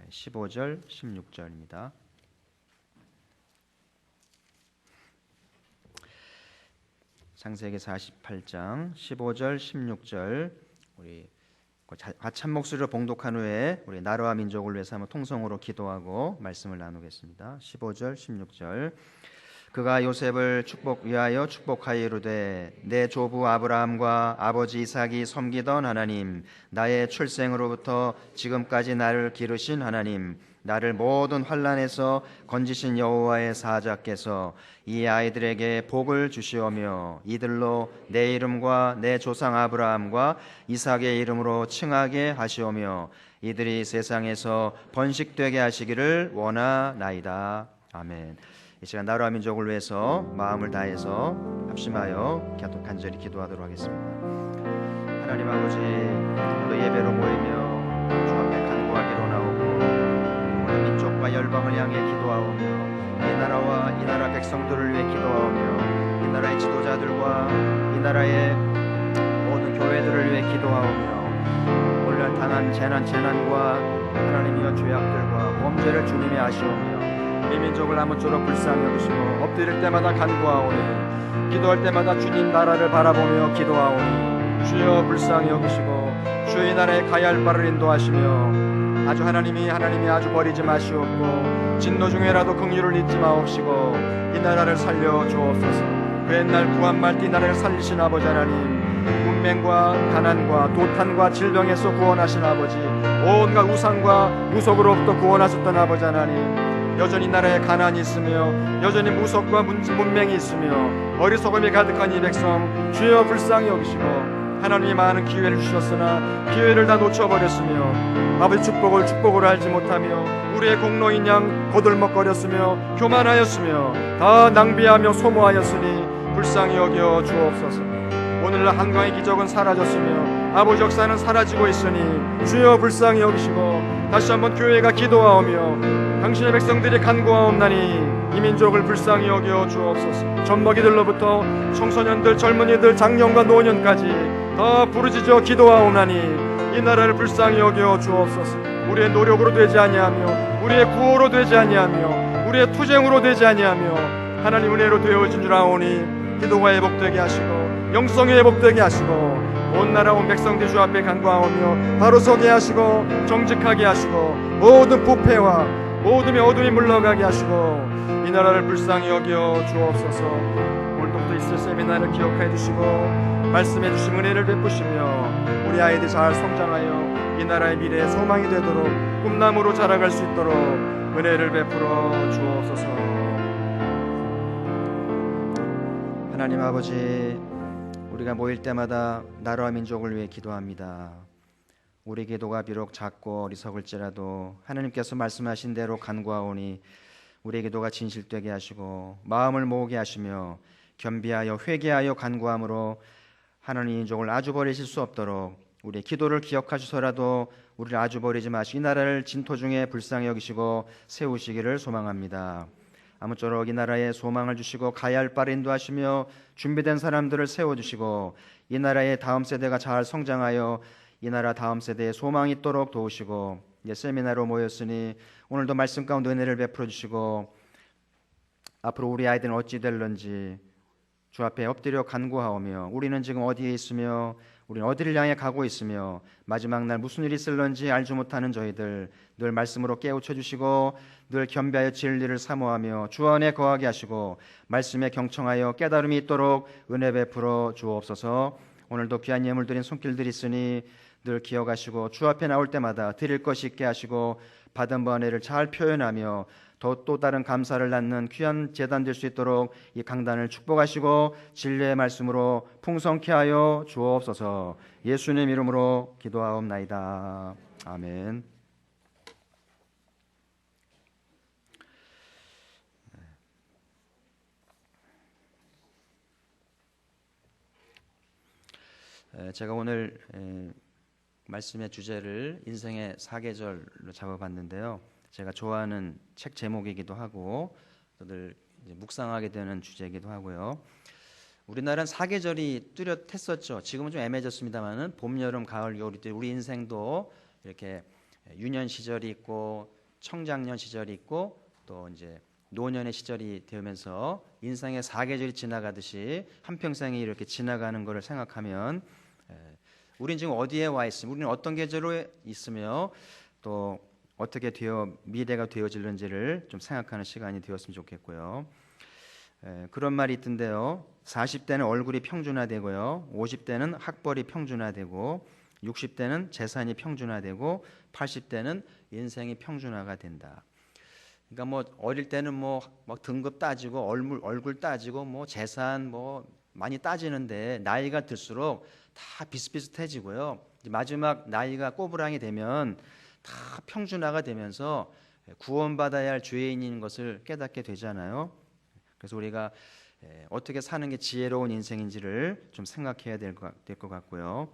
15절, 16절입니다. 창세기 48장 15절, 16절 우리 같이 한 목소리로 봉독한 후에 우리 나라와 민족을 위해서 한번 통성으로 기도하고 말씀을 나누겠습니다. 15절, 16절. 그가 요셉을 위하여 축복하여 이르되 내 조부 아브라함과 아버지 이삭이 섬기던 하나님, 나의 출생으로부터 지금까지 나를 기르신 하나님, 나를 모든 환난에서 건지신 여호와의 사자께서 이 아이들에게 복을 주시오며 이들로 내 이름과 내 조상 아브라함과 이삭의 이름으로 칭하게 하시오며 이들이 세상에서 번식되게 하시기를 원하나이다. 아멘. 이 시간 나라와 민족을 위해서 마음을 다해서 합심하여 간절히 기도하도록 하겠습니다. 하나님 아버지, 오늘도 예배로 모이며 주 앞에 간구하기로 나오고 오늘 민족과 열방을 향해 기도하오며 이 나라와 이 나라 백성들을 위해 기도하오며 이 나라의 지도자들과 이 나라의 모든 교회들을 위해 기도하오며 오늘날 당한 재난과 하나님이여 죄악들과 범죄를 주님이 아시오며 이 민족을 아무쪼록 불쌍히 여기시고 엎드릴 때마다 간구하오니 기도할 때마다 주님 나라를 바라보며 기도하오니 주여 불쌍히 여기시고 주의 나라에 가야 할 바를 인도하시며 하나님이 아주 버리지 마시옵고 진노 중에라도 긍휼을 잊지 마옵시고 이 나라를 살려 주옵소서. 그 옛날 구한말 이 나라를 살리신 아버지 하나님, 문맹과 가난과 도탄과 질병에서 구원하신 아버지, 온갖 우상과 무속으로부터 구원하셨던 아버지 하나님, 여전히 나라에 가난이 있으며 여전히 무속과 문맹이 있으며 어리석음이 가득한 이 백성 주여 불쌍히 여기시고 하나님이 많은 기회를 주셨으나 기회를 다 놓쳐버렸으며 아버지 축복을 알지 못하며 우리의 공로인 양 거들먹거렸으며 교만하였으며 다 낭비하며 소모하였으니 불쌍히 여겨 주옵소서. 오늘날 한강의 기적은 사라졌으며 아버지 역사는 사라지고 있으니 주여 불쌍히 여기시고 다시 한번 교회가 기도하오며 당신의 백성들이 간구하옵나니 이 민족을 불쌍히 여겨 주옵소서. 젖먹이들로부터 청소년들, 젊은이들, 장년과 노년까지 다 부르짖어 기도하옵나니 이 나라를 불쌍히 여겨 주옵소서. 우리의 노력으로 되지 아니하며 우리의 구호로 되지 아니하며 우리의 투쟁으로 되지 아니하며 하나님 은혜로 되어진 줄 아오니 기도가 회복되게 하시고 영성이 회복되게 하시고 온 나라 온 백성들 주 앞에 간구하오며 바로 서게 하시고 정직하게 하시고 모든 부패와 모든 어둠이 물러가게 하시고 이 나라를 불쌍히 여겨 주옵소서. 오늘부터 있을 세미나를 기억해 주시고 말씀해 주신 은혜를 베푸시며 우리 아이들 잘 성장하여 이 나라의 미래의 소망이 되도록 꿈나무로 자라갈 수 있도록 은혜를 베풀어 주옵소서. 하나님 아버지, 우리가 모일 때마다 나라와 민족을 위해 기도합니다. 우리 기도가 비록 작고 어리석을지라도 하나님께서 말씀하신 대로 간구하오니 우리 기도가 진실되게 하시고 마음을 모으게 하시며 겸비하여 회개하여 간구함으로 하나님 민족을 아주 버리실 수 없도록 우리의 기도를 기억하셔서라도 우리를 아주 버리지 마시고 이 나라를 진토 중에 불쌍히 여기시고 세우시기를 소망합니다. 아무쪼록 이 나라에 소망을 주시고 가야 할 바를 인도하시며 준비된 사람들을 세워주시고 이 나라의 다음 세대가 잘 성장하여 이 나라 다음 세대에 소망이 있도록 도우시고 세미나로 모였으니 오늘도 말씀 가운데 은혜를 베풀어 주시고 앞으로 우리 아이들은 어찌 될런지 주 앞에 엎드려 간구하오며 우리는 지금 어디에 있으며 우리는 어디를 향해 가고 있으며 마지막 날 무슨 일이 있을런지 알지 못하는 저희들 늘 말씀으로 깨우쳐 주시고 늘 겸비하여 진리를 사모하며 주 안에 거하게 하시고 말씀에 경청하여 깨달음이 있도록 은혜 베풀어 주옵소서. 오늘도 귀한 예물 드린 손길들이 있으니 늘 기억하시고 주 앞에 나올 때마다 드릴 것이 있게 하시고 받은 번혜를 잘 표현하며 또 다른 감사를 낳는 귀한 제단 될 수 있도록 이 강단을 축복하시고 진리의 말씀으로 풍성케 하여 주옵소서. 예수님 이름으로 기도하옵나이다. 아멘. 제가 오늘 말씀의 주제를 인생의 사계절로 잡아봤는데요. 제가 좋아하는 책 제목이기도 하고 늘 묵상하게 되는 주제이기도 하고요. 우리나라는 사계절이 뚜렷했었죠. 지금은 좀 애매해졌습니다만은 봄, 여름, 가을, 겨울 때 우리 인생도 이렇게 유년 시절이 있고 청장년 시절이 있고 또 이제 노년의 시절이 되면서 인생의 사계절이 지나가듯이 한평생이 이렇게 지나가는 것을 생각하면 우린 지금 어디에 와 있으며 우리는 어떤 계절에 있으며 또 어떻게 미래가 되어질는지를 좀 생각하는 시간이 되었으면 좋겠고요. 그런 말이 있던데요. 40대는 얼굴이 평준화되고요. 50대는 학벌이 평준화되고 60대는 재산이 평준화되고 80대는 인생이 평준화가 된다. 그러니까 뭐 어릴 때는 뭐 등급 따지고 얼굴 따지고 뭐 재산 뭐 많이 따지는데 나이가 들수록 다 비슷비슷해지고요. 마지막 나이가 꼬부랑이 되면 다 평준화가 되면서 구원받아야 할 죄인인 것을 깨닫게 되잖아요. 그래서 우리가 어떻게 사는 게 지혜로운 인생인지를 좀 생각해야 될 것 같고요.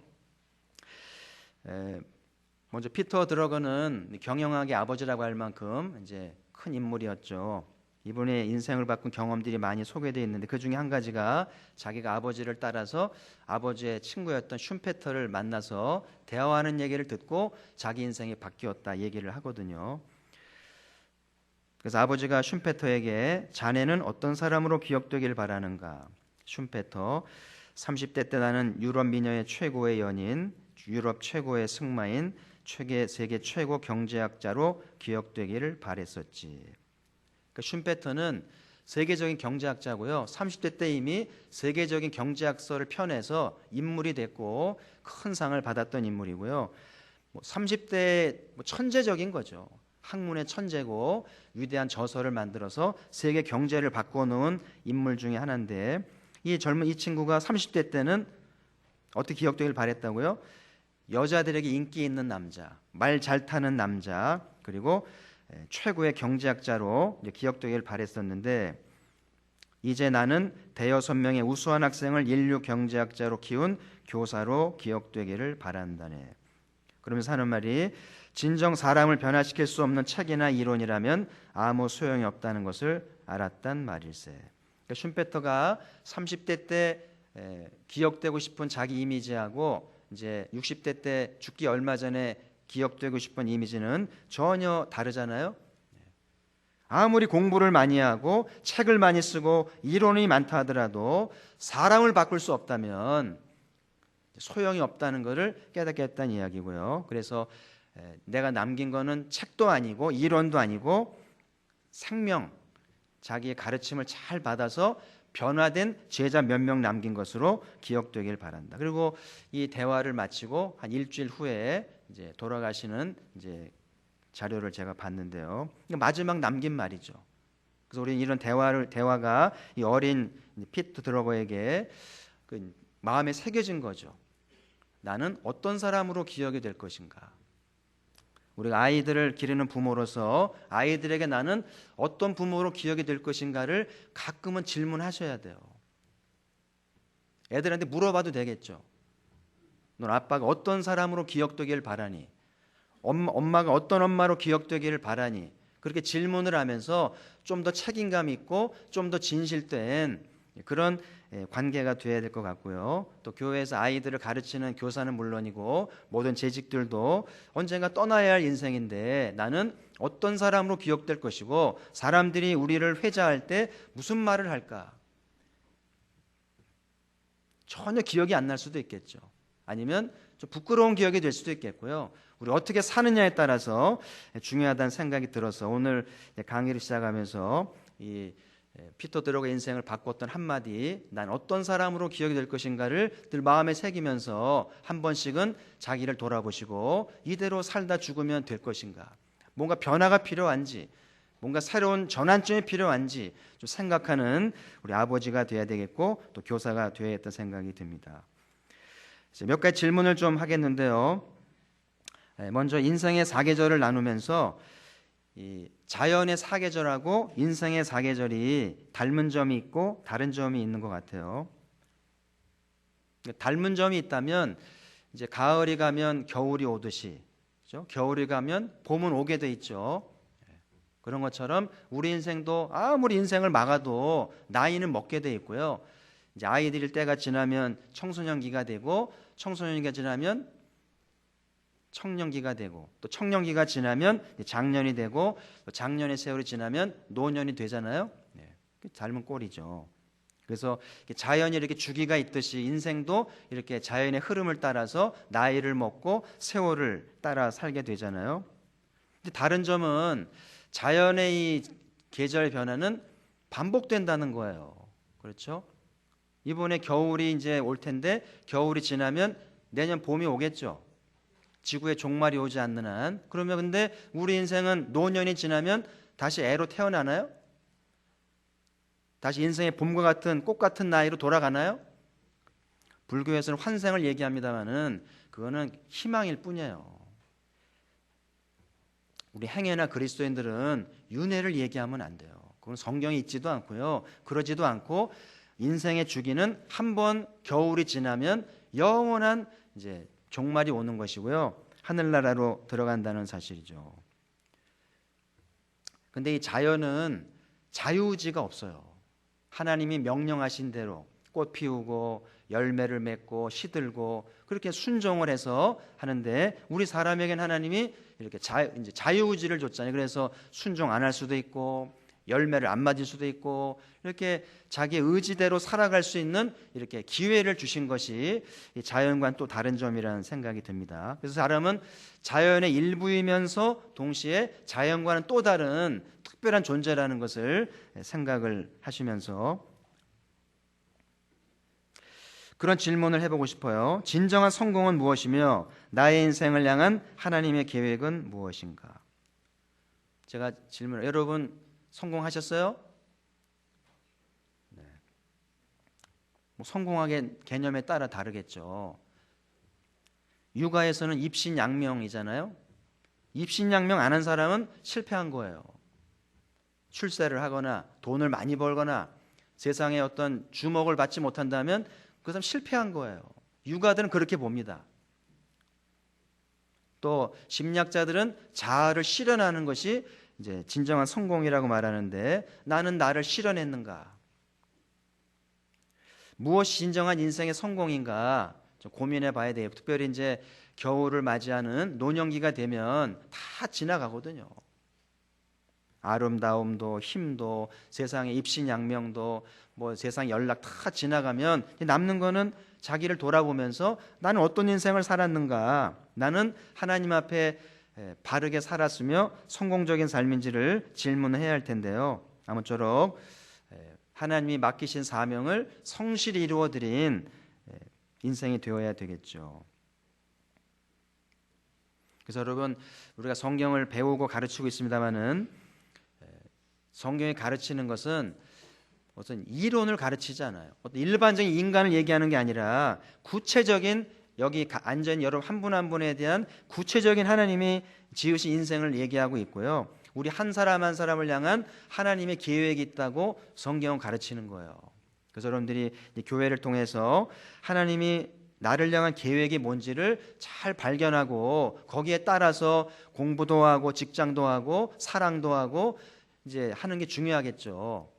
먼저 피터 드러거는 경영학의 아버지라고 할 만큼 이제 큰 인물이었죠. 이분의 인생을 바꾼 경험들이 많이 소개되어 있는데 그 중에 한 가지가 자기가 아버지를 따라서 아버지의 친구였던 슌페터를 만나서 대화하는 얘기를 듣고 자기 인생이 바뀌었다 얘기를 하거든요. 그래서 아버지가 슌페터에게 자네는 어떤 사람으로 기억되길 바라는가? 슌페터 30대 때 나는 유럽 미녀의 최고의 연인, 유럽 최고의 승마인, 세계 최고 경제학자로 기억되기를 바랬었지. 그러니까 슌페터는 세계적인 경제학자고요. 30대 때 이미 세계적인 경제학서를 펴내서 인물이 됐고 큰 상을 받았던 인물이고요. 30대 천재적인 거죠. 학문의 천재고 위대한 저서를 만들어서 세계 경제를 바꿔놓은 인물 중에 하나인데 이 친구가 30대 때는 어떻게 기억되길 바랬다고요? 여자들에게 인기 있는 남자, 말 잘 타는 남자, 그리고 최고의 경제학자로 기억되길 바랬었는데 이제 나는 대여섯 명의 우수한 학생을 인류 경제학자로 키운 교사로 기억되기를 바란다네. 그러면서 하는 말이 진정 사람을 변화시킬 수 없는 책이나 이론이라면 아무 소용이 없다는 것을 알았단 말일세. 그러니까 슌페터가 30대 때 기억되고 싶은 자기 이미지하고 이제 60대 때 죽기 얼마 전에 기억되고 싶은 이미지는 전혀 다르잖아요. 아무리 공부를 많이 하고 책을 많이 쓰고 이론이 많다 하더라도 사람을 바꿀 수 없다면 소용이 없다는 것을 깨닫겠다는 이야기고요. 그래서 내가 남긴 거는 책도 아니고 이론도 아니고 생명, 자기의 가르침을 잘 받아서 변화된 제자 몇 명 남긴 것으로 기억되길 바란다. 그리고 이 대화를 마치고 한 일주일 후에 이제 돌아가시는 이제 자료를 제가 봤는데요. 마지막 남긴 말이죠. 그래서 우리는 이런 대화가 이 어린 피터 드러거에게 그 마음에 새겨진 거죠. 나는 어떤 사람으로 기억이 될 것인가? 우리가 아이들을 기르는 부모로서 아이들에게 나는 어떤 부모로 기억이 될 것인가를 가끔은 질문하셔야 돼요. 애들한테 물어봐도 되겠죠. 넌 아빠가 어떤 사람으로 기억되길 바라니? 엄마가 어떤 엄마로 기억되기를 바라니? 그렇게 질문을 하면서 좀 더 책임감 있고 좀 더 진실된 그런 관계가 되어야 될 것 같고요. 또 교회에서 아이들을 가르치는 교사는 물론이고 모든 재직들도 언젠가 떠나야 할 인생인데 나는 어떤 사람으로 기억될 것이고 사람들이 우리를 회자할 때 무슨 말을 할까? 전혀 기억이 안 날 수도 있겠죠. 아니면 좀 부끄러운 기억이 될 수도 있겠고요. 우리 어떻게 사느냐에 따라서 중요하다는 생각이 들어서 오늘 강의를 시작하면서 이 피터 드러거의 인생을 바꿨던 한마디, 난 어떤 사람으로 기억이 될 것인가를 늘 마음에 새기면서 한 번씩은 자기를 돌아보시고 이대로 살다 죽으면 될 것인가, 뭔가 변화가 필요한지, 뭔가 새로운 전환점이 필요한지 좀 생각하는 우리 아버지가 돼야 되겠고 또 교사가 되어야겠다는 생각이 듭니다. 몇 가지 질문을 좀 하겠는데요. 먼저 인생의 사계절을 나누면서 이 자연의 사계절하고 인생의 사계절이 닮은 점이 있고 다른 점이 있는 것 같아요. 닮은 점이 있다면 이제 가을이 가면 겨울이 오듯이, 그렇죠? 겨울이 가면 봄은 오게 돼 있죠. 그런 것처럼 우리 인생도 아무리 인생을 막아도 나이는 먹게 돼 있고요. 이제 아이들일 때가 지나면 청소년기가 되고 청소년기가 지나면 청년기가 되고, 또 청년기가 지나면 장년이 되고, 또 장년의 세월이 지나면 노년이 되잖아요. 닮은 꼴이죠. 그래서 자연이 이렇게 주기가 있듯이 인생도 이렇게 자연의 흐름을 따라서 나이를 먹고 세월을 따라 살게 되잖아요. 근데 다른 점은 자연의 이 계절 변화는 반복된다는 거예요. 그렇죠? 이번에 겨울이 이제 올 텐데 겨울이 지나면 내년 봄이 오겠죠. 지구에 종말이 오지 않는 한. 그러면 근데 우리 인생은 노년이 지나면 다시 애로 태어나나요? 다시 인생의 봄과 같은 꽃 같은 나이로 돌아가나요? 불교에서는 환생을 얘기합니다마는 그거는 희망일 뿐이에요. 우리 행해나 그리스도인들은 윤회를 얘기하면 안 돼요. 그건 성경에 있지도 않고요. 그러지도 않고 인생의 주기는 한 번 겨울이 지나면 영원한 이제 종말이 오는 것이고요. 하늘나라로 들어간다는 사실이죠. 근데 이 자연은 자유의지가 없어요. 하나님이 명령하신 대로 꽃 피우고 열매를 맺고 시들고 그렇게 순종을 해서 하는데 우리 사람에겐 하나님이 이렇게 이제 자유의지를 줬잖아요. 그래서 순종 안 할 수도 있고 열매를 안 맞을 수도 있고 이렇게 자기 의지대로 살아갈 수 있는 이렇게 기회를 주신 것이 자연과는 또 다른 점이라는 생각이 듭니다. 그래서 사람은 자연의 일부이면서 동시에 자연과는 또 다른 특별한 존재라는 것을 생각을 하시면서 그런 질문을 해보고 싶어요. 진정한 성공은 무엇이며 나의 인생을 향한 하나님의 계획은 무엇인가? 제가 질문을 여러분 성공하셨어요? 네. 뭐 성공하게 개념에 따라 다르겠죠. 육아에서는 입신양명이잖아요. 입신양명 안 한 사람은 실패한 거예요. 출세를 하거나 돈을 많이 벌거나 세상에 어떤 주목을 받지 못한다면 그 사람 실패한 거예요. 육아들은 그렇게 봅니다. 또 심리학자들은 자아를 실현하는 것이 이제 진정한 성공이라고 말하는데 나는 나를 실현했는가? 무엇이 진정한 인생의 성공인가? 좀 고민해 봐야 돼요. 특별히 이제 겨울을 맞이하는 노년기가 되면 다 지나가거든요. 아름다움도 힘도 세상의 입신양명도 뭐 세상 연락 다 지나가면 남는 거는 자기를 돌아보면서 나는 어떤 인생을 살았는가? 나는 하나님 앞에 바르게 살았으며 성공적인 삶인지를 질문해야 할 텐데요. 아무쪼록 하나님이 맡기신 사명을 성실히 이루어드린 인생이 되어야 되겠죠. 그래서 여러분 우리가 성경을 배우고 가르치고 있습니다마는 성경이 가르치는 것은 어떤 이론을 가르치지 않아요. 어떤 일반적인 인간을 얘기하는 게 아니라 구체적인 여기 앉은 여러분 한 분 한 분에 대한 구체적인 하나님이 지으신 인생을 얘기하고 있고요. 우리 한 사람 한 사람을 향한 하나님의 계획이 있다고 성경은 가르치는 거예요. 그래서 여러분들이 교회를 통해서 하나님이 나를 향한 계획이 뭔지를 잘 발견하고 거기에 따라서 공부도 하고 직장도 하고 사랑도 하고 이제 하는 게 중요하겠죠.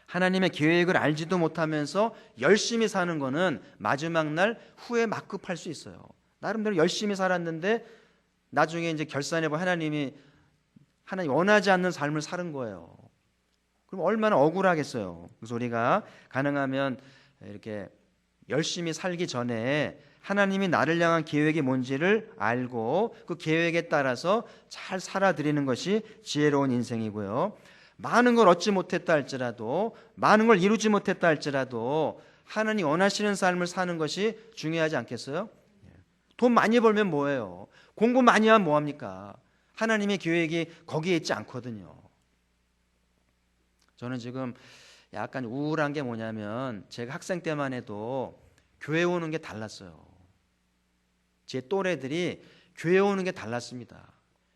하나님의 계획을 알지도 못하면서 열심히 사는 거는 마지막 날 후회 막급할 수 있어요. 나름대로 열심히 살았는데 나중에 이제 결산해보면 하나님 원하지 않는 삶을 사는 거예요. 그럼 얼마나 억울하겠어요. 그래서 우리가 가능하면 이렇게 열심히 살기 전에 하나님이 나를 향한 계획이 뭔지를 알고 그 계획에 따라서 잘 살아드리는 것이 지혜로운 인생이고요. 많은 걸 얻지 못했다 할지라도 많은 걸 이루지 못했다 할지라도 하나님 원하시는 삶을 사는 것이 중요하지 않겠어요? 돈 많이 벌면 뭐예요? 공부 많이 하면 뭐합니까? 하나님의 계획이 거기에 있지 않거든요. 저는 지금 약간 우울한 게 뭐냐면 제가 학생 때만 해도 교회 오는 게 달랐어요. 제 또래들이 교회 오는 게 달랐습니다.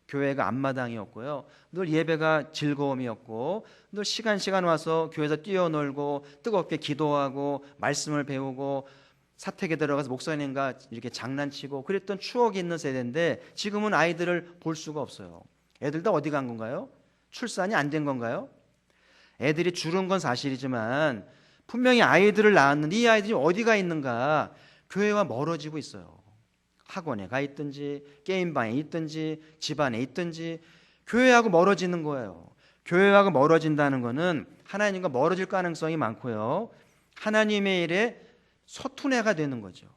교회가 앞마당이었고요. 늘 예배가 즐거움이었고 늘 시간 와서 교회에서 뛰어놀고 뜨겁게 기도하고 말씀을 배우고 사택에 들어가서 목사님과 이렇게 장난치고 그랬던 추억이 있는 세대인데 지금은 아이들을 볼 수가 없어요. 애들 다 어디 간 건가요? 출산이 안 된 건가요? 애들이 줄은 건 사실이지만 분명히 아이들을 낳았는데 이 아이들이 어디가 있는가? 교회와 멀어지고 있어요. 학원에 가 있든지 게임방에 있든지 집안에 있든지 교회하고 멀어지는 거예요. 교회하고 멀어진다는 것은 하나님과 멀어질 가능성이 많고요. 하나님의 일에 서툰애가 되는 거죠.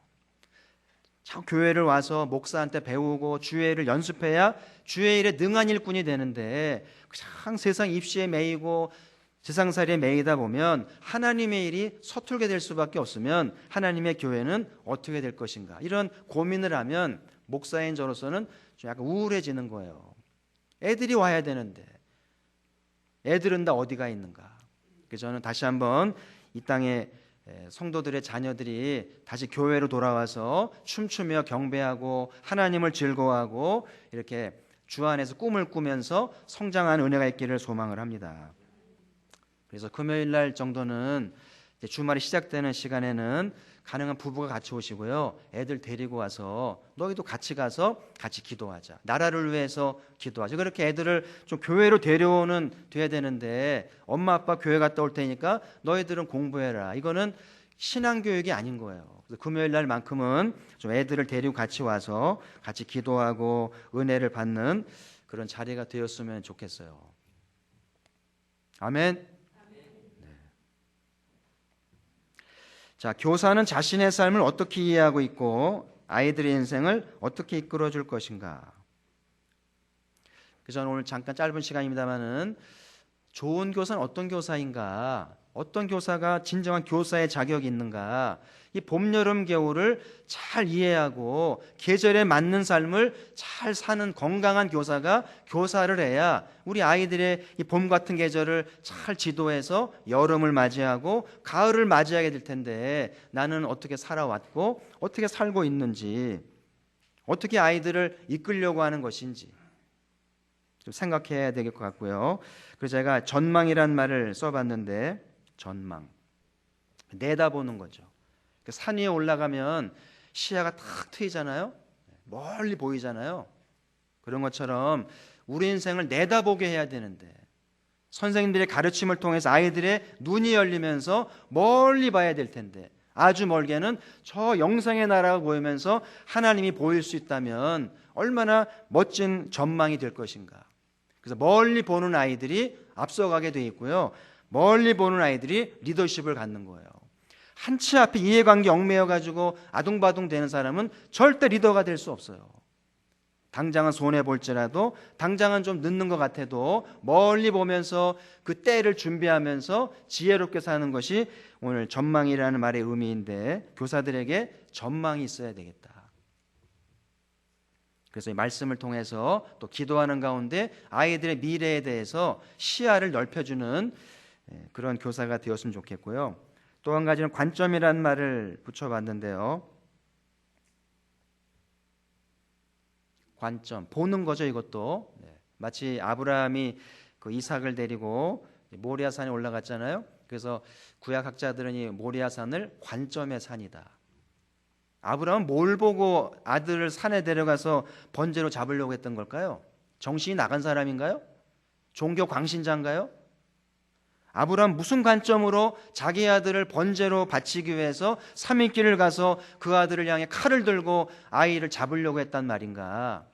참 교회를 와서 목사한테 배우고 주의를 연습해야 주의 일에 능한 일꾼이 되는데 그냥 세상 입시에 매이고 세상살이에 매이다 보면 하나님의 일이 서툴게 될 수밖에 없으면 하나님의 교회는 어떻게 될 것인가, 이런 고민을 하면 목사인 저로서는 좀 약간 우울해지는 거예요. 애들이 와야 되는데 애들은 다 어디가 있는가. 그래서 저는 다시 한번 이 땅에 성도들의 자녀들이 다시 교회로 돌아와서 춤추며 경배하고 하나님을 즐거워하고 이렇게 주 안에서 꿈을 꾸면서 성장하는 은혜가 있기를 소망을 합니다. 그래서 금요일 날 정도는 주말이 시작되는 시간에는 가능한 부부가 같이 오시고요. 애들 데리고 와서 너희도 같이 가서 같이 기도하자. 나라를 위해서 기도하자. 그렇게 애들을 좀 교회로 데려오는 돼야 되는데 엄마 아빠 교회 갔다 올 테니까 너희들은 공부해라. 이거는 신앙교육이 아닌 거예요. 그래서 금요일 날만큼은 좀 애들을 데리고 같이 와서 같이 기도하고 은혜를 받는 그런 자리가 되었으면 좋겠어요. 아멘. 자, 교사는 자신의 삶을 어떻게 이해하고 있고 아이들의 인생을 어떻게 이끌어 줄 것인가. 그래서 저는 오늘 잠깐 짧은 시간입니다만은 좋은 교사는 어떤 교사인가, 어떤 교사가 진정한 교사의 자격이 있는가, 이 봄, 여름, 겨울을 잘 이해하고 계절에 맞는 삶을 잘 사는 건강한 교사가 교사를 해야 우리 아이들의 이 봄 같은 계절을 잘 지도해서 여름을 맞이하고 가을을 맞이하게 될 텐데 나는 어떻게 살아왔고 어떻게 살고 있는지, 어떻게 아이들을 이끌려고 하는 것인지 좀 생각해야 될 것 같고요. 그래서 제가 전망이란 말을 써봤는데, 전망, 내다보는 거죠. 산 위에 올라가면 시야가 탁 트이잖아요. 멀리 보이잖아요. 그런 것처럼 우리 인생을 내다보게 해야 되는데 선생님들의 가르침을 통해서 아이들의 눈이 열리면서 멀리 봐야 될 텐데 아주 멀게는 저 영생의 나라가 보이면서 하나님이 보일 수 있다면 얼마나 멋진 전망이 될 것인가. 그래서 멀리 보는 아이들이 앞서가게 돼 있고요. 멀리 보는 아이들이 리더십을 갖는 거예요. 한치 앞에 이해관계 얽매여 가지고 아둥바둥 되는 사람은 절대 리더가 될 수 없어요. 당장은 손해볼지라도, 당장은 좀 늦는 것 같아도 멀리 보면서 그 때를 준비하면서 지혜롭게 사는 것이 오늘 전망이라는 말의 의미인데, 교사들에게 전망이 있어야 되겠다. 그래서 이 말씀을 통해서 또 기도하는 가운데 아이들의 미래에 대해서 시야를 넓혀주는 그런 교사가 되었으면 좋겠고요. 또 한 가지는 관점이라는 말을 붙여봤는데요. 관점, 보는 거죠. 이것도 마치 아브라함이 그 이삭을 데리고 모리아산에 올라갔잖아요. 그래서 구약학자들은 이 모리아산을 관점의 산이다. 아브라함은 뭘 보고 아들을 산에 데려가서 번제로 잡으려고 했던 걸까요? 정신이 나간 사람인가요? 종교 광신자인가요? 아브라함 무슨 관점으로 자기 아들을 번제로 바치기 위해서 삼일길을 가서 그 아들을 향해 칼을 들고 아이를 잡으려고 했단 말인가?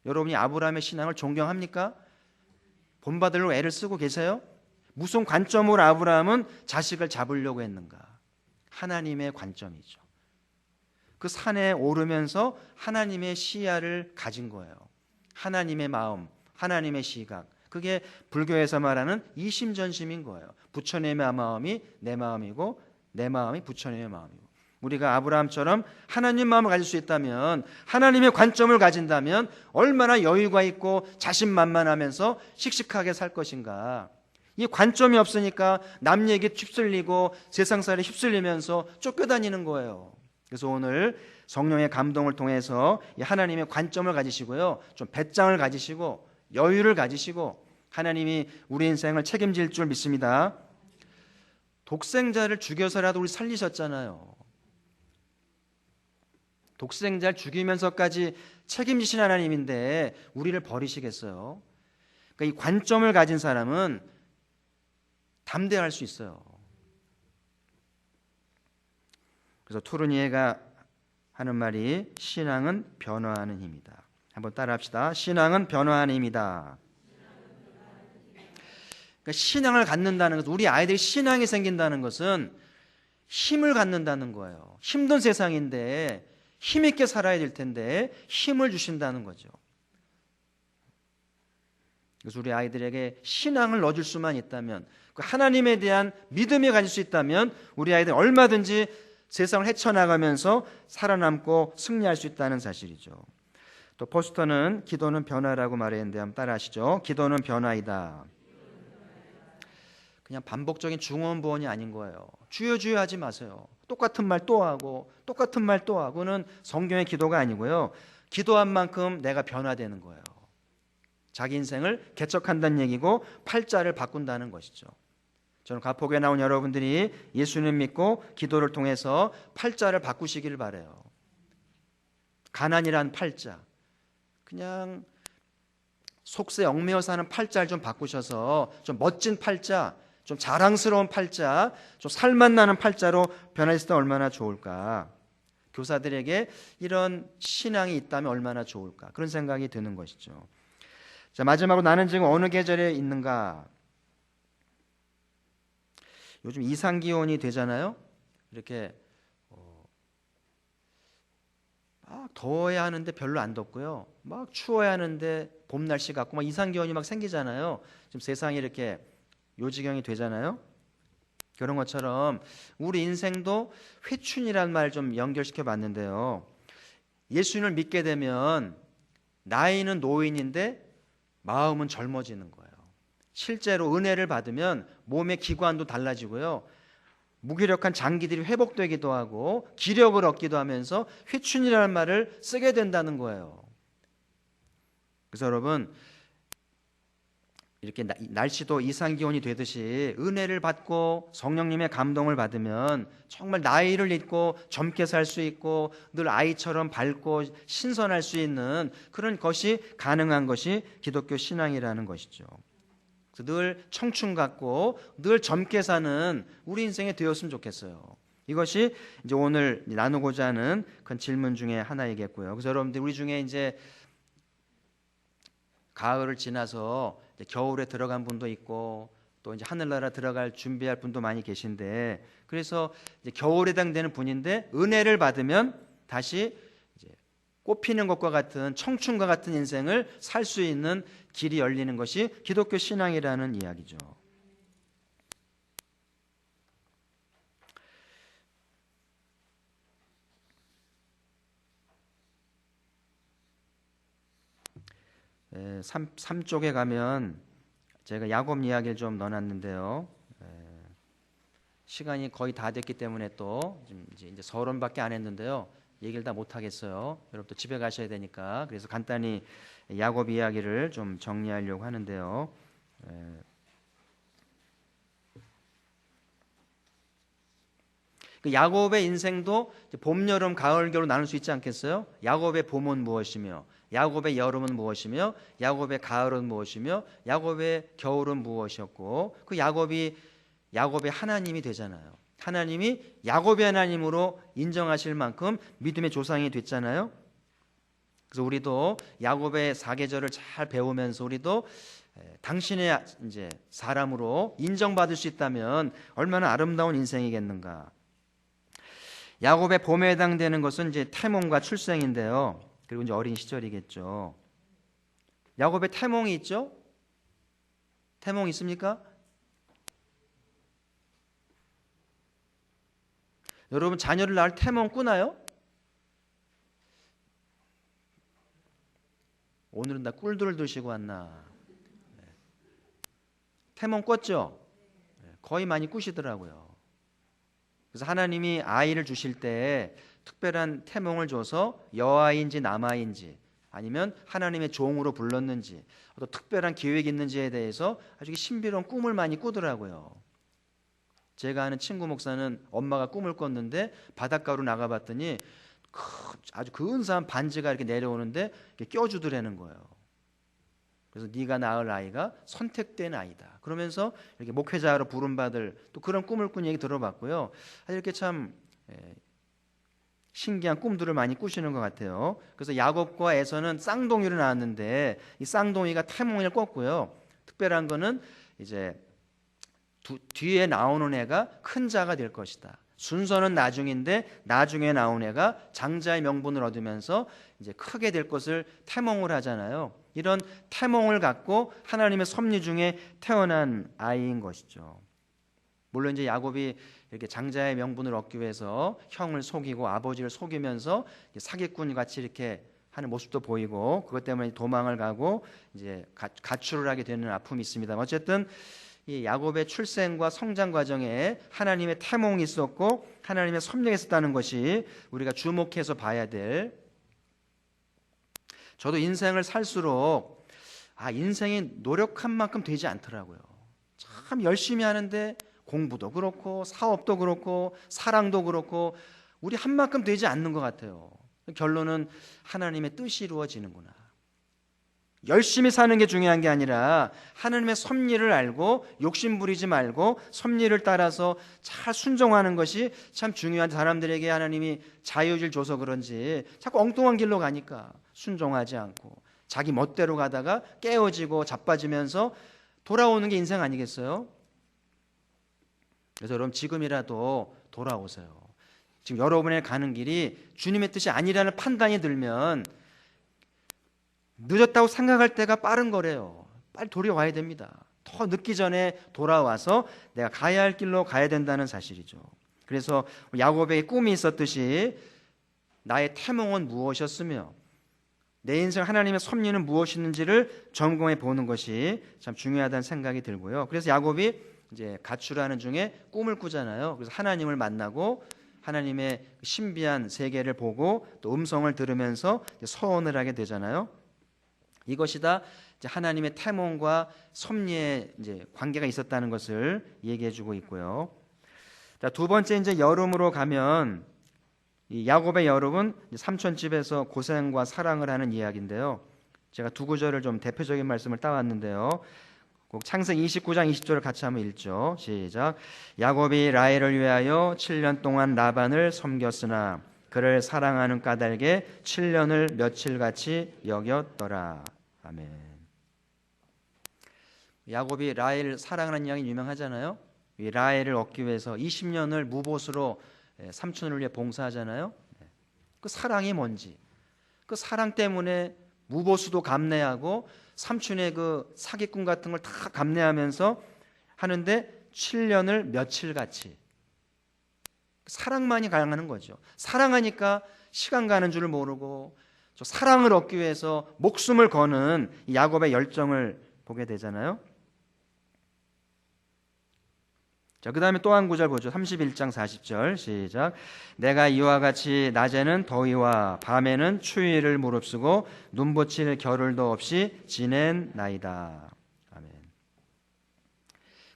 여러분이 아브라함의 신앙을 존경합니까? 본받으려고 애를 쓰고 계세요? 무슨 관점으로 아브라함은 자식을 잡으려고 했는가? 하나님의 관점이죠. 그 산에 오르면서 하나님의 시야를 가진 거예요. 하나님의 마음, 하나님의 시각. 그게 불교에서 말하는 이심전심인 거예요. 부처님의 마음이 내 마음이고 내 마음이 부처님의 마음이고, 우리가 아브라함처럼 하나님 마음을 가질 수 있다면, 하나님의 관점을 가진다면 얼마나 여유가 있고 자신만만하면서 씩씩하게 살 것인가. 이 관점이 없으니까 남 얘기에 휩쓸리고 세상살이에 휩쓸리면서 쫓겨다니는 거예요. 그래서 오늘 성령의 감동을 통해서 이 하나님의 관점을 가지시고요, 좀 배짱을 가지시고 여유를 가지시고 하나님이 우리 인생을 책임질 줄 믿습니다. 독생자를 죽여서라도 우리 살리셨잖아요. 독생자를 죽이면서까지 책임지신 하나님인데 우리를 버리시겠어요? 그러니까 이 관점을 가진 사람은 담대할 수 있어요. 그래서 투르니에가 하는 말이 신앙은 변화하는 힘이다. 한번 따라합시다. 신앙은 변화하는 힘이다. 그러니까 신앙을 갖는다는 것은, 우리 아이들이 신앙이 생긴다는 것은 힘을 갖는다는 거예요. 힘든 세상인데 힘있게 살아야 될 텐데 힘을 주신다는 거죠. 그래서 우리 아이들에게 신앙을 넣어줄 수만 있다면, 그 하나님에 대한 믿음이 가질 수 있다면 우리 아이들은 얼마든지 세상을 헤쳐나가면서 살아남고 승리할 수 있다는 사실이죠. 또 포스터는 기도는 변화라고 말했는데 한번 따라하시죠. 기도는 변화이다. 그냥 반복적인 중언부언이 아닌 거예요. 주여 주여 하지 마세요. 똑같은 말 또 하고 똑같은 말 또 하고는 성경의 기도가 아니고요. 기도한 만큼 내가 변화되는 거예요. 자기 인생을 개척한다는 얘기고 팔자를 바꾼다는 것이죠. 저는 가포교에 나온 여러분들이 예수님 믿고 기도를 통해서 팔자를 바꾸시기를 바라요. 가난이란 팔자, 그냥 속세 얽매여 사는 팔자를 좀 바꾸셔서 좀 멋진 팔자, 좀 자랑스러운 팔자, 좀 살맛나는 팔자로 변화했을 때 얼마나 좋을까. 교사들에게 이런 신앙이 있다면 얼마나 좋을까, 그런 생각이 드는 것이죠. 자, 마지막으로 나는 지금 어느 계절에 있는가. 요즘 이상기온이 되잖아요. 이렇게 막 더워야 하는데 별로 안 덥고요, 막 추워야 하는데 봄 날씨 같고 막 이상기온이 막 생기잖아요. 지금 세상이 이렇게 요지경이 되잖아요. 그런 것처럼 우리 인생도 회춘이라는 말 좀 연결시켜 봤는데요. 예수님을 믿게 되면 나이는 노인인데 마음은 젊어지는 거예요. 실제로 은혜를 받으면 몸의 기관도 달라지고요, 무기력한 장기들이 회복되기도 하고 기력을 얻기도 하면서 회춘이라는 말을 쓰게 된다는 거예요. 그래서 여러분, 이렇게 날씨도 이상기온이 되듯이 은혜를 받고 성령님의 감동을 받으면 정말 나이를 잊고 젊게 살 수 있고 늘 아이처럼 밝고 신선할 수 있는 그런 것이 가능한 것이 기독교 신앙이라는 것이죠. 그래서 늘 청춘 같고 늘 젊게 사는 우리 인생이 되었으면 좋겠어요. 이것이 이제 오늘 나누고자 하는 그런 질문 중에 하나이겠고요. 그래서 여러분들, 우리 중에 이제 가을을 지나서 이제 겨울에 들어간 분도 있고 또 이제 하늘나라 들어갈 준비할 분도 많이 계신데, 그래서 이제 겨울에 해당되는 분인데 은혜를 받으면 다시 이제 꽃피는 것과 같은 청춘과 같은 인생을 살 수 있는 길이 열리는 것이 기독교 신앙이라는 이야기죠. 예, 3쪽에 가면 제가 야곱 이야기를 좀 넣어놨는데요. 시간이 거의 다 됐기 때문에 또 이제 서론밖에 안 했는데요. 얘기를 다 못 하겠어요. 여러분 또 집에 가셔야 되니까. 그래서 간단히 야곱 이야기를 좀 정리하려고 하는데요. 그 야곱의 인생도 봄, 여름, 가을, 겨울 나눌 수 있지 않겠어요? 야곱의 봄은 무엇이며, 야곱의 여름은 무엇이며, 야곱의 가을은 무엇이며, 야곱의 겨울은 무엇이었고, 그 야곱의 하나님이 되잖아요. 하나님이 야곱의 하나님으로 인정하실 만큼 믿음의 조상이 됐잖아요. 그래서 우리도 야곱의 사계절을 잘 배우면서 우리도 당신의 이제 사람으로 인정받을 수 있다면 얼마나 아름다운 인생이겠는가. 야곱의 봄에 해당되는 것은 이제 태몽과 출생인데요. 그리고 이제 어린 시절이겠죠. 야곱의 태몽이 있죠? 태몽 있습니까? 여러분, 자녀를 낳을 태몽 꾸나요? 오늘은 나 꿀들을 드시고 왔나? 태몽 꿨죠? 거의 많이 꾸시더라고요. 그래서 하나님이 아이를 주실 때 특별한 태몽을 줘서 여아인지 남아인지 아니면 하나님의 종으로 불렀는지 어떤 특별한 계획이 있는지에 대해서 아주 신비로운 꿈을 많이 꾸더라고요. 제가 아는 친구 목사는 엄마가 꿈을 꿨는데 바닷가로 나가봤더니 아주 근사한 반지가 이렇게 내려오는데 이렇게 껴주더라는 거예요. 그래서 네가 낳을 아이가 선택된 아이다. 그러면서 이렇게 목회자로 부름받을 또 그런 꿈을 꾼 얘기 들어봤고요. 이렇게 참 신기한 꿈들을 많이 꾸시는 것 같아요. 그래서 야곱과 에서는 쌍둥이로 나왔는데 이 쌍둥이가 태몽을 꿨고요. 특별한 거는 이제 뒤에 나오는 애가 큰 자가 될 것이다. 순서는 나중인데 나중에 나온 애가 장자의 명분을 얻으면서 이제 크게 될 것을 태몽을 하잖아요. 이런 태몽을 갖고 하나님의 섭리 중에 태어난 아이인 것이죠. 물론 이제 야곱이 이렇게 장자의 명분을 얻기 위해서 형을 속이고 아버지를 속이면서 사기꾼 같이 이렇게 하는 모습도 보이고 그것 때문에 도망을 가고 이제 가출을 하게 되는 아픔이 있습니다. 어쨌든 이 야곱의 출생과 성장 과정에 하나님의 태몽이 있었고 하나님의 섭리가 있었다는 것이 우리가 주목해서 봐야 될. 저도 인생을 살수록 인생이 노력한 만큼 되지 않더라고요. 참 열심히 하는데 공부도 그렇고 사업도 그렇고 사랑도 그렇고 우리 한 만큼 되지 않는 것 같아요. 결론은 하나님의 뜻이 이루어지는구나. 열심히 사는 게 중요한 게 아니라 하나님의 섭리를 알고 욕심 부리지 말고 섭리를 따라서 잘 순종하는 것이 참 중요한. 사람들에게 하나님이 자유를 줘서 그런지 자꾸 엉뚱한 길로 가니까 순종하지 않고 자기 멋대로 가다가 깨어지고 자빠지면서 돌아오는 게 인생 아니겠어요? 그래서 여러분 지금이라도 돌아오세요. 지금 여러분의 가는 길이 주님의 뜻이 아니라는 판단이 들면 늦었다고 생각할 때가 빠른 거래요. 빨리 돌아와야 됩니다. 더 늦기 전에 돌아와서 내가 가야 할 길로 가야 된다는 사실이죠. 그래서 야곱에게 꿈이 있었듯이 나의 태몽은 무엇이었으며 내 인생 하나님의 섭리는 무엇이었는지를 점검해 보는 것이 참 중요하다는 생각이 들고요. 그래서 야곱이 이제 가출하는 중에 꿈을 꾸잖아요. 그래서 하나님을 만나고 하나님의 신비한 세계를 보고 또 음성을 들으면서 서원을 하게 되잖아요. 이것이 다 이제 하나님의 태몽과 섭리의 이제 관계가 있었다는 것을 얘기해주고 있고요. 자, 두 번째 이제 여름으로 가면 이 야곱의 여름은 삼촌 집에서 고생과 사랑을 하는 이야기인데요. 제가 두 구절을 좀 대표적인 말씀을 따왔는데요. 꼭 창세기 29장 20절을 같이 한번 읽죠. 시작. 야곱이 라헬을 위하여 7년 동안 라반을 섬겼으나 그를 사랑하는 까닭에 7년을 며칠같이 여겼더라. 아멘. 야곱이 라헬을 사랑하는 이야기 유명하잖아요. 이 라헬을 얻기 위해서 20년을 무보수로 삼촌을 위해 봉사하잖아요. 그 사랑이 뭔지, 그 사랑 때문에 무보수도 감내하고 삼촌의 그 사기꾼 같은 걸 다 감내하면서 하는데 7년을 며칠같이 사랑만이 가능한 거죠. 사랑하니까 시간 가는 줄을 모르고 저 사랑을 얻기 위해서 목숨을 거는 야곱의 열정을 보게 되잖아요. 자, 그 다음에 또 한 구절 보죠. 31장 40절 시작. 내가 이와 같이 낮에는 더위와 밤에는 추위를 무릅쓰고 눈붙일 겨를도 없이 지낸 나이다. 아멘.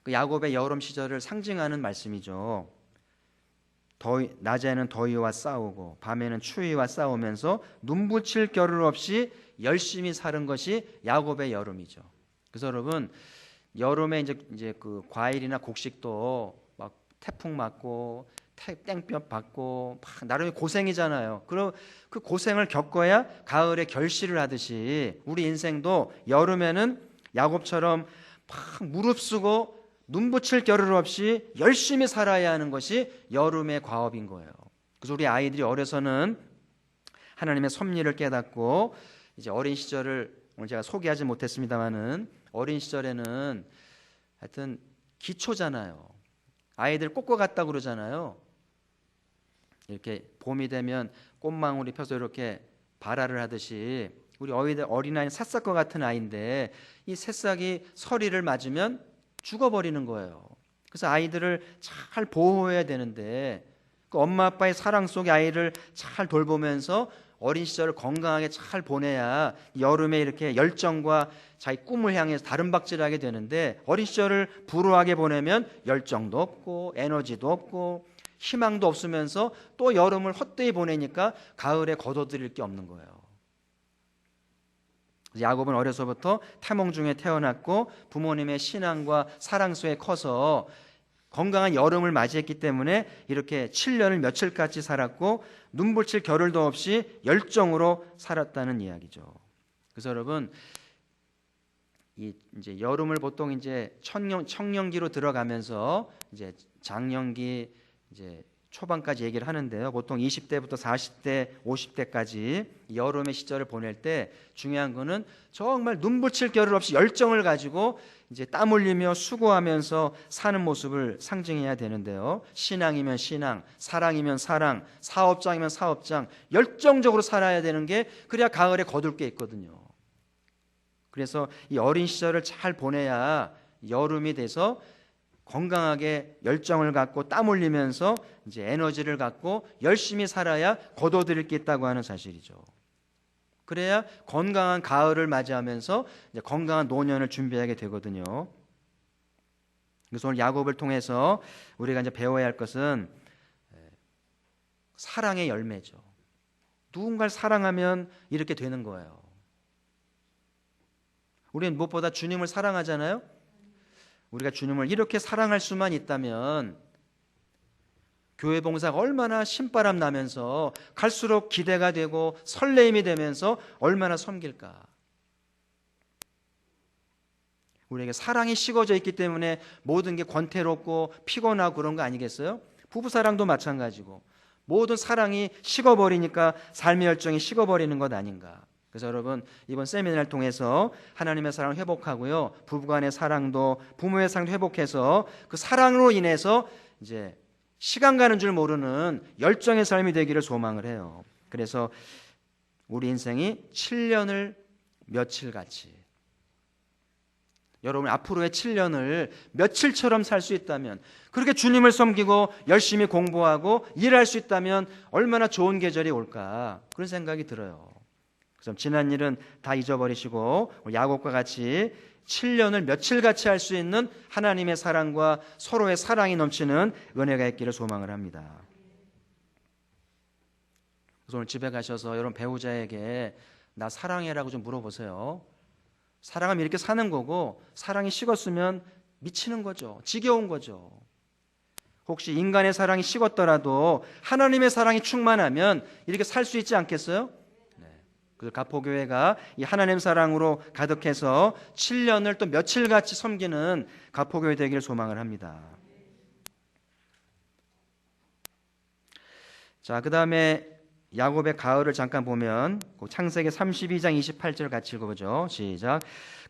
그 야곱의 여름 시절을 상징하는 말씀이죠. 낮에는 더위와 싸우고 밤에는 추위와 싸우면서 눈붙일 겨를 없이 열심히 사는 것이 야곱의 여름이죠. 그래서 여러분 여름에 이제 그 과일이나 곡식도 막 태풍 맞고 땡볕 받고 막 나름의 고생이잖아요. 그리고 그 고생을 겪어야 가을에 결실을 하듯이 우리 인생도 여름에는 야곱처럼 막 무릅쓰고 눈붙일 겨를 없이 열심히 살아야 하는 것이 여름의 과업인 거예요. 그래서 우리 아이들이 어려서는 하나님의 섭리를 깨닫고 이제 어린 시절을 오늘 제가 소개하지 못했습니다만은 어린 시절에는 하여튼 기초잖아요. 아이들 꽃과 같다고 그러잖아요. 이렇게 봄이 되면 꽃망울이 펴서 이렇게 발화를 하듯이 우리 어린아이는 새싹과 같은 아이인데 이 새싹이 서리를 맞으면 죽어버리는 거예요. 그래서 아이들을 잘 보호해야 되는데 그 엄마 아빠의 사랑 속에 아이를 잘 돌보면서 어린 시절을 건강하게 잘 보내야 여름에 이렇게 열정과 자기 꿈을 향해서 다른박질하게 되는데 어린 시절을 불우하게 보내면 열정도 없고 에너지도 없고 희망도 없으면서 또 여름을 헛되이 보내니까 가을에 거둬들일 게 없는 거예요. 야곱은 어려서부터 태몽 중에 태어났고 부모님의 신앙과 사랑 속에 커서 건강한 여름을 맞이했기 때문에 이렇게 7년을 며칠같이 살았고 눈붙일 겨를도 없이 열정으로 살았다는 이야기죠. 그래서 여러분, 이제 여름을 보통 이제 청년기로 들어가면서 이제 장년기 이제 초반까지 얘기를 하는데요. 보통 20대부터 40대, 50대까지 여름의 시절을 보낼 때 중요한 거는 정말 눈붙일 겨를 없이 열정을 가지고 이제 땀 흘리며 수고하면서 사는 모습을 상징해야 되는데요. 신앙이면 신앙, 사랑이면 사랑, 사업장이면 사업장, 열정적으로 살아야 되는 게 그래야 가을에 거둘 게 있거든요. 그래서 이 어린 시절을 잘 보내야 여름이 돼서 건강하게 열정을 갖고 땀 흘리면서 이제 에너지를 갖고 열심히 살아야 거둬들일 게 있다고 하는 사실이죠. 그래야 건강한 가을을 맞이하면서 이제 건강한 노년을 준비하게 되거든요. 그래서 오늘 야곱을 통해서 우리가 이제 배워야 할 것은 사랑의 열매죠. 누군가를 사랑하면 이렇게 되는 거예요. 우리는 무엇보다 주님을 사랑하잖아요. 우리가 주님을 이렇게 사랑할 수만 있다면 교회 봉사가 얼마나 신바람 나면서 갈수록 기대가 되고 설레임이 되면서 얼마나 섬길까. 우리에게 사랑이 식어져 있기 때문에 모든 게 권태롭고 피곤하고 그런 거 아니겠어요? 부부사랑도 마찬가지고 모든 사랑이 식어버리니까 삶의 열정이 식어버리는 것 아닌가. 그래서 여러분, 이번 세미나를 통해서 하나님의 사랑을 회복하고요, 부부간의 사랑도 부모의 사랑도 회복해서 그 사랑으로 인해서 이제 시간 가는 줄 모르는 열정의 삶이 되기를 소망을 해요. 그래서 우리 인생이 7년을 며칠같이, 여러분 앞으로의 7년을 며칠처럼 살 수 있다면, 그렇게 주님을 섬기고 열심히 공부하고 일할 수 있다면 얼마나 좋은 계절이 올까, 그런 생각이 들어요. 그래서 지난 일은 다 잊어버리시고 야곱과 같이 7년을 며칠같이 할 수 있는 하나님의 사랑과 서로의 사랑이 넘치는 은혜가 있기를 소망을 합니다. 그래서 오늘 집에 가셔서 여러분 배우자에게 나 사랑해라고 좀 물어보세요. 사랑하면 이렇게 사는 거고, 사랑이 식었으면 미치는 거죠. 지겨운 거죠. 혹시 인간의 사랑이 식었더라도 하나님의 사랑이 충만하면 이렇게 살 수 있지 않겠어요? 그 가포교회가 이 하나님 사랑으로 가득해서 7년을 또 며칠같이 섬기는 가포교회 되기를 소망을 합니다. 자, 그 다음에 야곱의 가을을 잠깐 보면 창세기 32장 28절 같이 읽어보죠. 시작.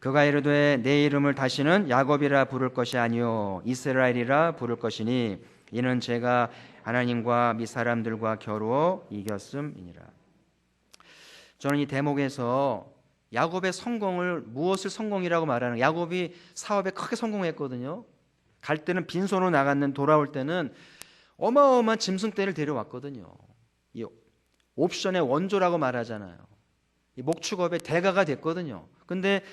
그가 이르되 내 이름을 다시는 야곱이라 부를 것이 아니요 이스라엘이라 부를 것이니 이는 제가 하나님과 미 사람들과 겨루어 이겼음이니라. 저는 이 대목에서 야곱의 성공을 무엇을 성공이라고 말하는, 야곱이 사업에 크게 성공했거든요. 갈 때는 빈손으로 나갔는, 돌아올 때는 어마어마한 짐승떼를 데려왔거든요. 이 옵션의 원조라고 말하잖아요. 이 목축업의 대가가 됐거든요. 근데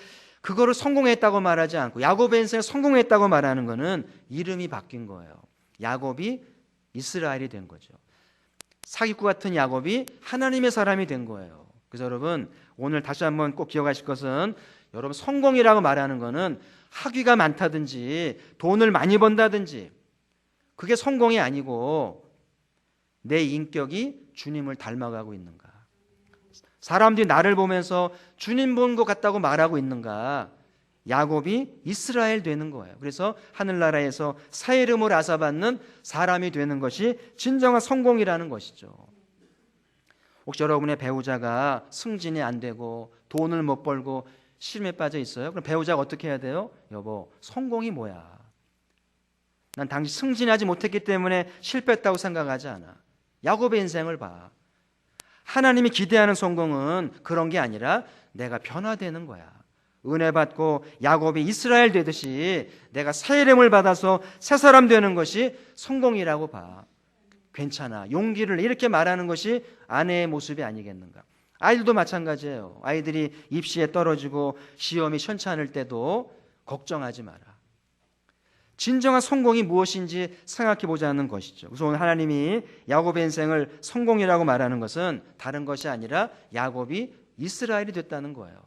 그거를 성공했다고 말하지 않고 야곱의 인생을 성공했다고 말하는 거는 이름이 바뀐 거예요. 야곱이 이스라엘이 된 거죠. 사기꾼 같은 야곱이 하나님의 사람이 된 거예요. 그래서 여러분, 오늘 다시 한번 꼭 기억하실 것은, 여러분 성공이라고 말하는 거는 학위가 많다든지 돈을 많이 번다든지 그게 성공이 아니고 내 인격이 주님을 닮아가고 있는가, 사람들이 나를 보면서 주님 본 것 같다고 말하고 있는가, 야곱이 이스라엘 되는 거예요. 그래서 하늘나라에서 새 이름을 아사받는 사람이 되는 것이 진정한 성공이라는 것이죠. 혹시 여러분의 배우자가 승진이 안 되고 돈을 못 벌고 시름에 빠져 있어요? 그럼 배우자가 어떻게 해야 돼요? 여보, 성공이 뭐야? 난 당신 승진하지 못했기 때문에 실패했다고 생각하지 않아. 야곱의 인생을 봐. 하나님이 기대하는 성공은 그런 게 아니라 내가 변화되는 거야. 은혜 받고 야곱이 이스라엘 되듯이 내가 새 이름을 받아서 새 사람 되는 것이 성공이라고 봐. 괜찮아, 용기를 이렇게 말하는 것이 아내의 모습이 아니겠는가. 아이들도 마찬가지예요. 아이들이 입시에 떨어지고 시험이 시원치 않을 때도 걱정하지 마라. 진정한 성공이 무엇인지 생각해 보자는 것이죠. 그래서 오늘 하나님이 야곱의 인생을 성공이라고 말하는 것은 다른 것이 아니라 야곱이 이스라엘이 됐다는 거예요.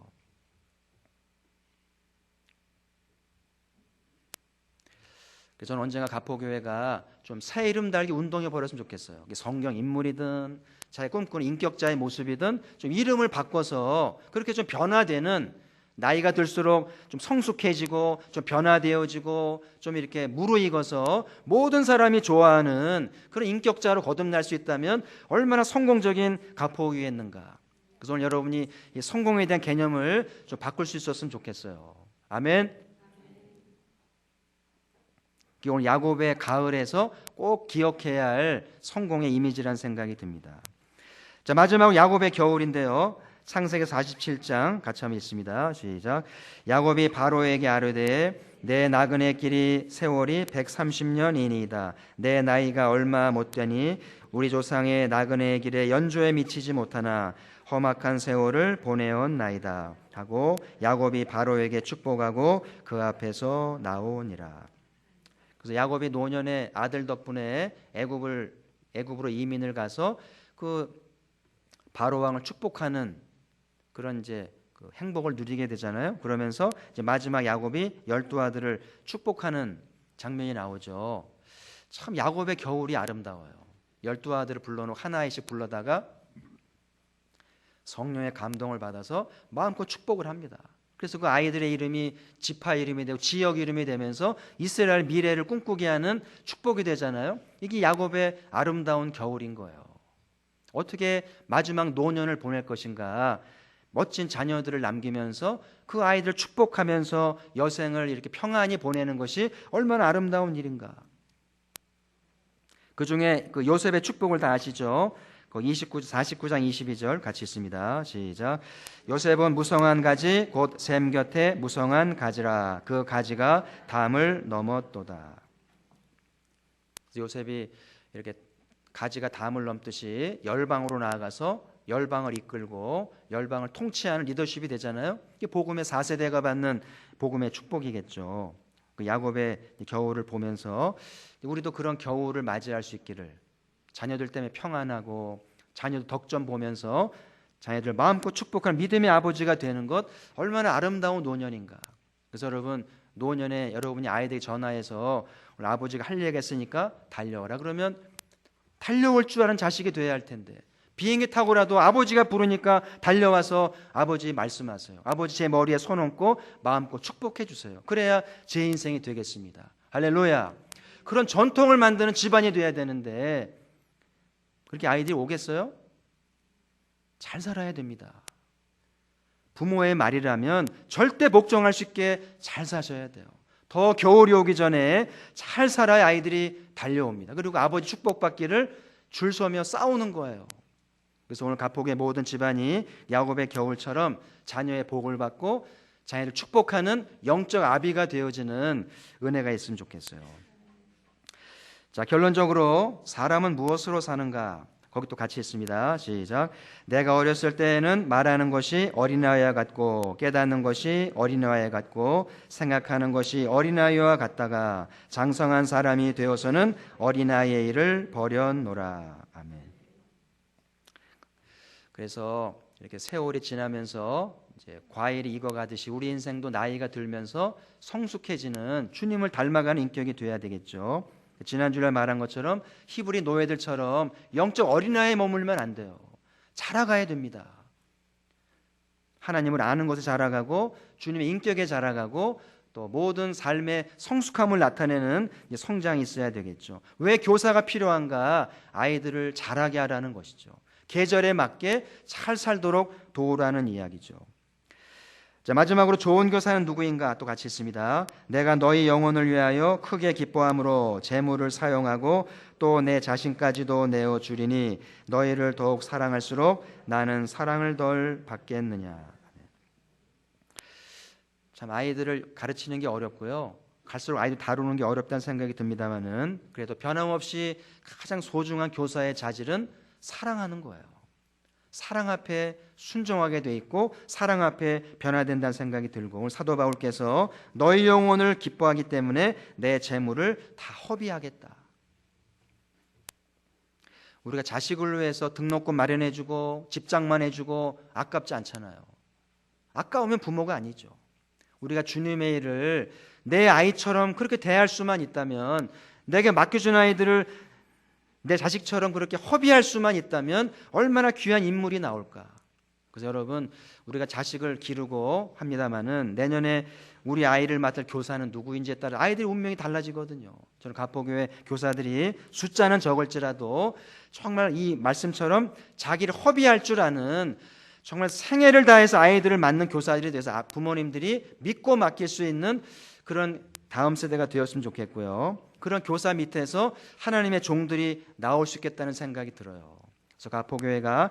저는 언젠가 가포교회가 좀 새 이름 달기 운동해 버렸으면 좋겠어요. 성경 인물이든 자기 꿈꾸는 인격자의 모습이든 좀 이름을 바꿔서 그렇게 좀 변화되는, 나이가 들수록 좀 성숙해지고 좀 변화되어지고 좀 이렇게 무르익어서 모든 사람이 좋아하는 그런 인격자로 거듭날 수 있다면 얼마나 성공적인 가포교회였는가. 그래서 오늘 여러분이 이 성공에 대한 개념을 좀 바꿀 수 있었으면 좋겠어요. 아멘. 오늘 야곱의 가을에서 꼭 기억해야 할 성공의 이미지라는 생각이 듭니다. 자, 마지막으로 야곱의 겨울인데요. 창세기 47장 같이 한번 읽습니다. 시작. 야곱이 바로에게 아뢰되 내 나그네 길이 세월이 130년이니이다. 내 나이가 얼마 못되니 우리 조상의 나그네 길에 연조에 미치지 못하나 험악한 세월을 보내었나이다 하고 야곱이 바로에게 축복하고 그 앞에서 나오니라. 그래서 야곱이 노년의 아들 덕분에 애굽으로 이민을 가서 그 바로 왕을 축복하는 그런 이제 그 행복을 누리게 되잖아요. 그러면서 이제 마지막 야곱이 12아들을 축복하는 장면이 나오죠. 참 야곱의 겨울이 아름다워요. 12아들을 불러놓고 하나씩 불러다가 성령의 감동을 받아서 마음껏 축복을 합니다. 그래서 그 아이들의 이름이 지파 이름이 되고 지역 이름이 되면서 이스라엘 미래를 꿈꾸게 하는 축복이 되잖아요. 이게 야곱의 아름다운 겨울인 거예요. 어떻게 마지막 노년을 보낼 것인가, 멋진 자녀들을 남기면서 그 아이들을 축복하면서 여생을 이렇게 평안히 보내는 것이 얼마나 아름다운 일인가. 그 중에 그 요셉의 축복을 다 아시죠? 49장 22절 같이 있습니다. 시작. 요셉은 무성한 가지 곧 샘 곁에 무성한 가지라. 그 가지가 담을 넘었도다. 요셉이 이렇게 가지가 담을 넘듯이 열방으로 나아가서 열방을 이끌고 열방을 통치하는 리더십이 되잖아요. 이게 복음의 4세대가 받는 복음의 축복이겠죠. 그 야곱의 겨울을 보면서 우리도 그런 겨울을 맞이할 수 있기를, 자녀들 때문에 평안하고 자녀들 덕점 보면서 자녀들 마음껏 축복하는 믿음의 아버지가 되는 것 얼마나 아름다운 노년인가. 그래서 여러분, 노년에 여러분이 아이들에게 전화해서 오늘 아버지가 할 얘기가 있으니까 달려오라 그러면 달려올 줄 아는 자식이 돼야 할 텐데, 비행기 타고라도 아버지가 부르니까 달려와서 아버지 말씀하세요. 아버지 제 머리에 손 얹고 마음껏 축복해 주세요. 그래야 제 인생이 되겠습니다. 할렐루야. 그런 전통을 만드는 집안이 돼야 되는데 그렇게 아이들이 오겠어요? 잘 살아야 됩니다. 부모의 말이라면 절대 복종할 수 있게 잘 사셔야 돼요. 더 겨울이 오기 전에 잘 살아야 아이들이 달려옵니다. 그리고 아버지 축복받기를 줄 서며 싸우는 거예요. 그래서 오늘 가폭의 모든 집안이 야곱의 겨울처럼 자녀의 복을 받고 자녀를 축복하는 영적 아비가 되어지는 은혜가 있으면 좋겠어요. 자, 결론적으로 사람은 무엇으로 사는가? 거기 또 같이 있습니다. 시작. 내가 어렸을 때에는 말하는 것이 어린아이와 같고 깨닫는 것이 어린아이와 같고 생각하는 것이 어린아이와 같다가 장성한 사람이 되어서는 어린아이의 일을 버렸노라. 아멘. 그래서 이렇게 세월이 지나면서 이제 과일이 익어가듯이 우리 인생도 나이가 들면서 성숙해지는 주님을 닮아가는 인격이 돼야 되겠죠. 지난주에 말한 것처럼 히브리 노예들처럼 영적 어린아이에 머물면 안 돼요. 자라가야 됩니다. 하나님을 아는 것에 자라가고 주님의 인격에 자라가고 또 모든 삶의 성숙함을 나타내는 성장이 있어야 되겠죠. 왜 교사가 필요한가? 아이들을 자라게 하라는 것이죠. 계절에 맞게 잘 살도록 도우라는 이야기죠. 자, 마지막으로 좋은 교사는 누구인가? 또 같이 있습니다. 내가 너희 영혼을 위하여 크게 기뻐함으로 재물을 사용하고 또 내 자신까지도 내어주리니 너희를 더욱 사랑할수록 나는 사랑을 덜 받겠느냐. 참 아이들을 가르치는 게 어렵고요. 갈수록 아이들 다루는 게 어렵다는 생각이 듭니다만은 그래도 변함없이 가장 소중한 교사의 자질은 사랑하는 거예요. 사랑 앞에 순종하게 돼 있고 사랑 앞에 변화된다는 생각이 들고, 오늘 사도 바울께서 너희 영혼을 기뻐하기 때문에 내 재물을 다 허비하겠다. 우리가 자식을 위해서 등록금 마련해주고 집장만 해주고 아깝지 않잖아요. 아까우면 부모가 아니죠. 우리가 주님의 일을 내 아이처럼 그렇게 대할 수만 있다면, 내게 맡겨준 아이들을 내 자식처럼 그렇게 허비할 수만 있다면 얼마나 귀한 인물이 나올까. 그래서 여러분, 우리가 자식을 기르고 합니다마는 내년에 우리 아이를 맡을 교사는 누구인지에 따라 아이들의 운명이 달라지거든요. 저는 가포교회 교사들이 숫자는 적을지라도 정말 이 말씀처럼 자기를 허비할 줄 아는, 정말 생애를 다해서 아이들을 맡는 교사들이 돼서 부모님들이 믿고 맡길 수 있는 그런 다음 세대가 되었으면 좋겠고요. 그런 교사 밑에서 하나님의 종들이 나올 수 있겠다는 생각이 들어요. 그래서 가포교회가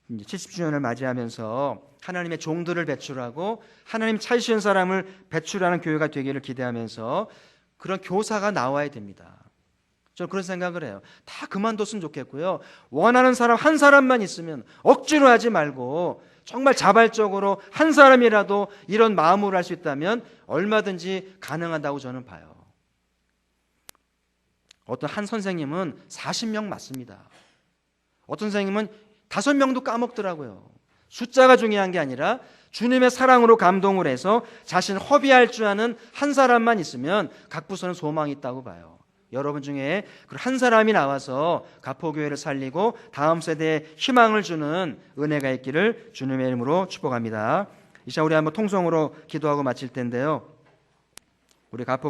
이제 70주년을 맞이하면서 하나님의 종들을 배출하고 하나님 찾으신 사람을 배출하는 교회가 되기를 기대하면서 그런 교사가 나와야 됩니다. 저는 그런 생각을 해요. 다 그만뒀으면 좋겠고요. 원하는 사람 한 사람만 있으면 억지로 하지 말고 정말 자발적으로 한 사람이라도 이런 마음으로 할 수 있다면 얼마든지 가능하다고 저는 봐요. 어떤 한 선생님은 40명 맞습니다. 어떤 선생님은 5명도 까먹더라고요. 숫자가 중요한 게 아니라 주님의 사랑으로 감동을 해서 자신을 허비할 줄 아는 한 사람만 있으면 각 부서는 소망이 있다고 봐요. 여러분 중에 한 사람이 나와서 가포교회를 살리고 다음 세대에 희망을 주는 은혜가 있기를 주님의 이름으로 축복합니다. 이 시간 우리 한번 통성으로 기도하고 마칠 텐데요. 우리 가포